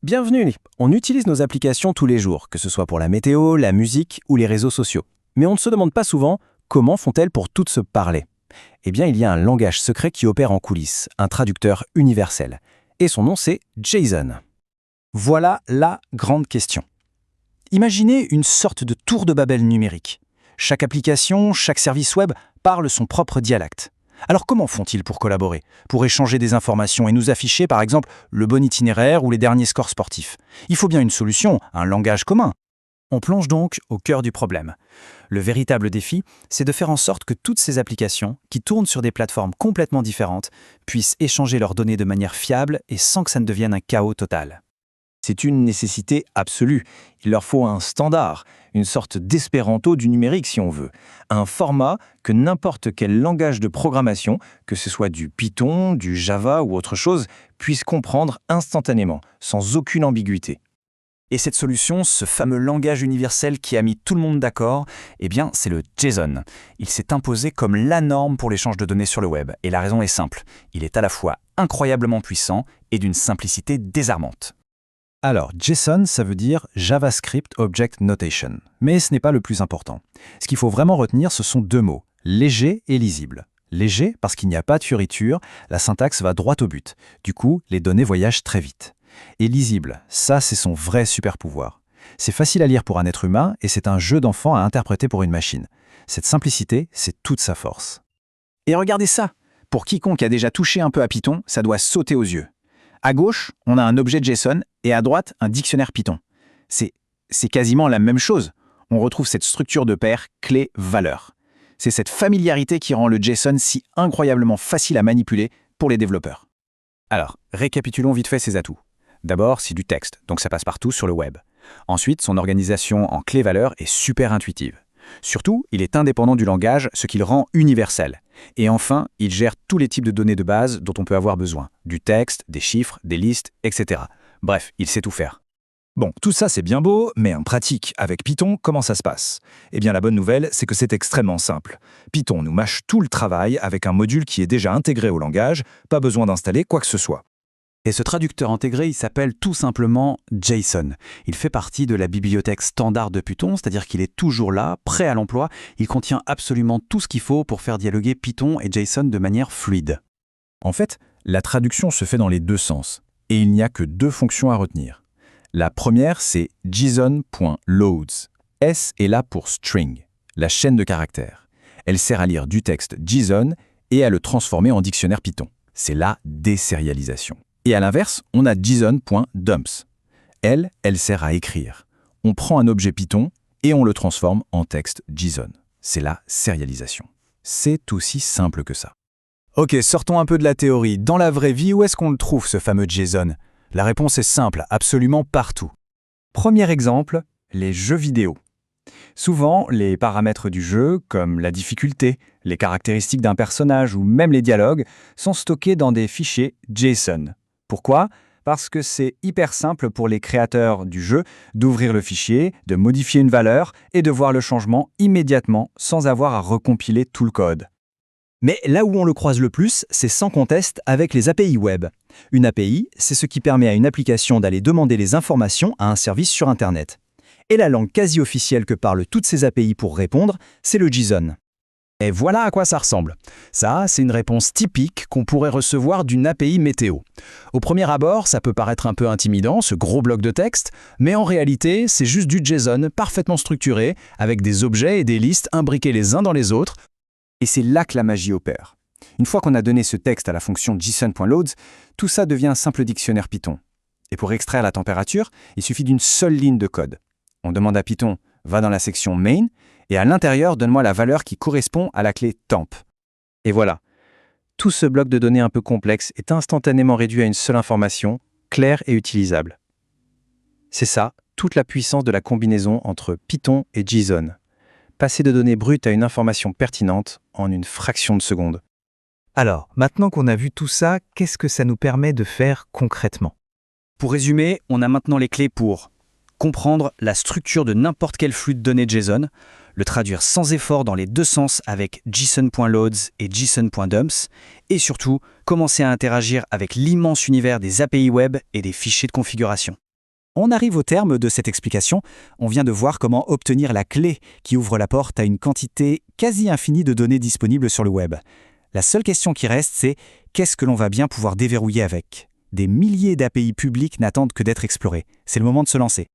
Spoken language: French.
Bienvenue. On utilise nos applications tous les jours, que ce soit pour la météo, la musique ou les réseaux sociaux. Mais on ne se demande pas souvent comment font-elles pour toutes se parler. Eh bien, il y a un langage secret qui opère en coulisses, un traducteur universel. Et son nom, c'est JSON. Voilà la grande question. Imaginez une sorte de tour de Babel numérique. Chaque application, chaque service web parle son propre dialecte. Alors comment font-ils pour collaborer, pour échanger des informations et nous afficher par exemple le bon itinéraire ou les derniers scores sportifs? Il faut bien une solution, un langage commun. On plonge donc au cœur du problème. Le véritable défi, c'est de faire en sorte que toutes ces applications, qui tournent sur des plateformes complètement différentes, puissent échanger leurs données de manière fiable et sans que ça ne devienne un chaos total. C'est une nécessité absolue. Il leur faut un standard, une sorte d'espéranto du numérique si on veut. Un format que n'importe quel langage de programmation, que ce soit du Python, du Java ou autre chose, puisse comprendre instantanément, sans aucune ambiguïté. Et cette solution, ce fameux langage universel qui a mis tout le monde d'accord, eh bien, c'est le JSON. Il s'est imposé comme la norme pour l'échange de données sur le web. Et la raison est simple. Il est à la fois incroyablement puissant et d'une simplicité désarmante. Alors, JSON, ça veut dire JavaScript Object Notation. Mais ce n'est pas le plus important. Ce qu'il faut vraiment retenir, ce sont deux mots, léger et lisible. Léger, parce qu'il n'y a pas de fioriture, la syntaxe va droit au but. Du coup, les données voyagent très vite. Et lisible, ça c'est son vrai super pouvoir. C'est facile à lire pour un être humain et c'est un jeu d'enfant à interpréter pour une machine. Cette simplicité, c'est toute sa force. Et regardez ça. Pour quiconque a déjà touché un peu à Python, ça doit sauter aux yeux. À gauche, on a un objet JSON et à droite, un dictionnaire Python. C'est quasiment la même chose. On retrouve cette structure de paire clé-valeur. C'est cette familiarité qui rend le JSON si incroyablement facile à manipuler pour les développeurs. Alors, récapitulons vite fait ses atouts. D'abord, c'est du texte, donc ça passe partout sur le web. Ensuite, son organisation en clé-valeur est super intuitive. Surtout, il est indépendant du langage, ce qui le rend universel. Et enfin, il gère tous les types de données de base dont on peut avoir besoin. Du texte, des chiffres, des listes, etc. Bref, il sait tout faire. Bon, tout ça c'est bien beau, mais en pratique, avec Python, comment ça se passe? Eh bien la bonne nouvelle, c'est que c'est extrêmement simple. Python nous mâche tout le travail avec un module qui est déjà intégré au langage, pas besoin d'installer quoi que ce soit. Et ce traducteur intégré, il s'appelle tout simplement JSON. Il fait partie de la bibliothèque standard de Python, c'est-à-dire qu'il est toujours là, prêt à l'emploi. Il contient absolument tout ce qu'il faut pour faire dialoguer Python et JSON de manière fluide. En fait, la traduction se fait dans les deux sens, et il n'y a que deux fonctions à retenir. La première, c'est json.loads. S est là pour string, la chaîne de caractères. Elle sert à lire du texte JSON et à le transformer en dictionnaire Python. C'est la désérialisation. Et à l'inverse, on a json.dumps. Elle sert à écrire. On prend un objet Python et on le transforme en texte JSON. C'est la sérialisation. C'est aussi simple que ça. Ok, sortons un peu de la théorie. Dans la vraie vie, où est-ce qu'on le trouve, ce fameux JSON? La réponse est simple, absolument partout. Premier exemple, les jeux vidéo. Souvent, les paramètres du jeu, comme la difficulté, les caractéristiques d'un personnage ou même les dialogues, sont stockés dans des fichiers JSON. Pourquoi? Parce que c'est hyper simple pour les créateurs du jeu d'ouvrir le fichier, de modifier une valeur et de voir le changement immédiatement sans avoir à recompiler tout le code. Mais là où on le croise le plus, c'est sans conteste avec les API web. Une API, c'est ce qui permet à une application d'aller demander les informations à un service sur Internet. Et la langue quasi officielle que parlent toutes ces API pour répondre, c'est le JSON. Et voilà à quoi ça ressemble. Ça, c'est une réponse typique qu'on pourrait recevoir d'une API météo. Au premier abord, ça peut paraître un peu intimidant, ce gros bloc de texte, mais en réalité, c'est juste du JSON parfaitement structuré, avec des objets et des listes imbriqués les uns dans les autres. Et c'est là que la magie opère. Une fois qu'on a donné ce texte à la fonction json.loads, tout ça devient un simple dictionnaire Python. Et pour extraire la température, il suffit d'une seule ligne de code. On demande à Python, va dans la section main, et à l'intérieur, donne-moi la valeur qui correspond à la clé temp. Et voilà. Tout ce bloc de données un peu complexe est instantanément réduit à une seule information, claire et utilisable. C'est ça, toute la puissance de la combinaison entre Python et JSON. Passer de données brutes à une information pertinente en une fraction de seconde. Alors, maintenant qu'on a vu tout ça, qu'est-ce que ça nous permet de faire concrètement? Pour résumer, on a maintenant les clés pour comprendre la structure de n'importe quel flux de données JSON, le traduire sans effort dans les deux sens avec json.loads et json.dumps, et surtout, commencer à interagir avec l'immense univers des API web et des fichiers de configuration. On arrive au terme de cette explication. On vient de voir comment obtenir la clé qui ouvre la porte à une quantité quasi infinie de données disponibles sur le web. La seule question qui reste, c'est qu'est-ce que l'on va bien pouvoir déverrouiller avec ? Des milliers d'API publiques n'attendent que d'être explorées. C'est le moment de se lancer.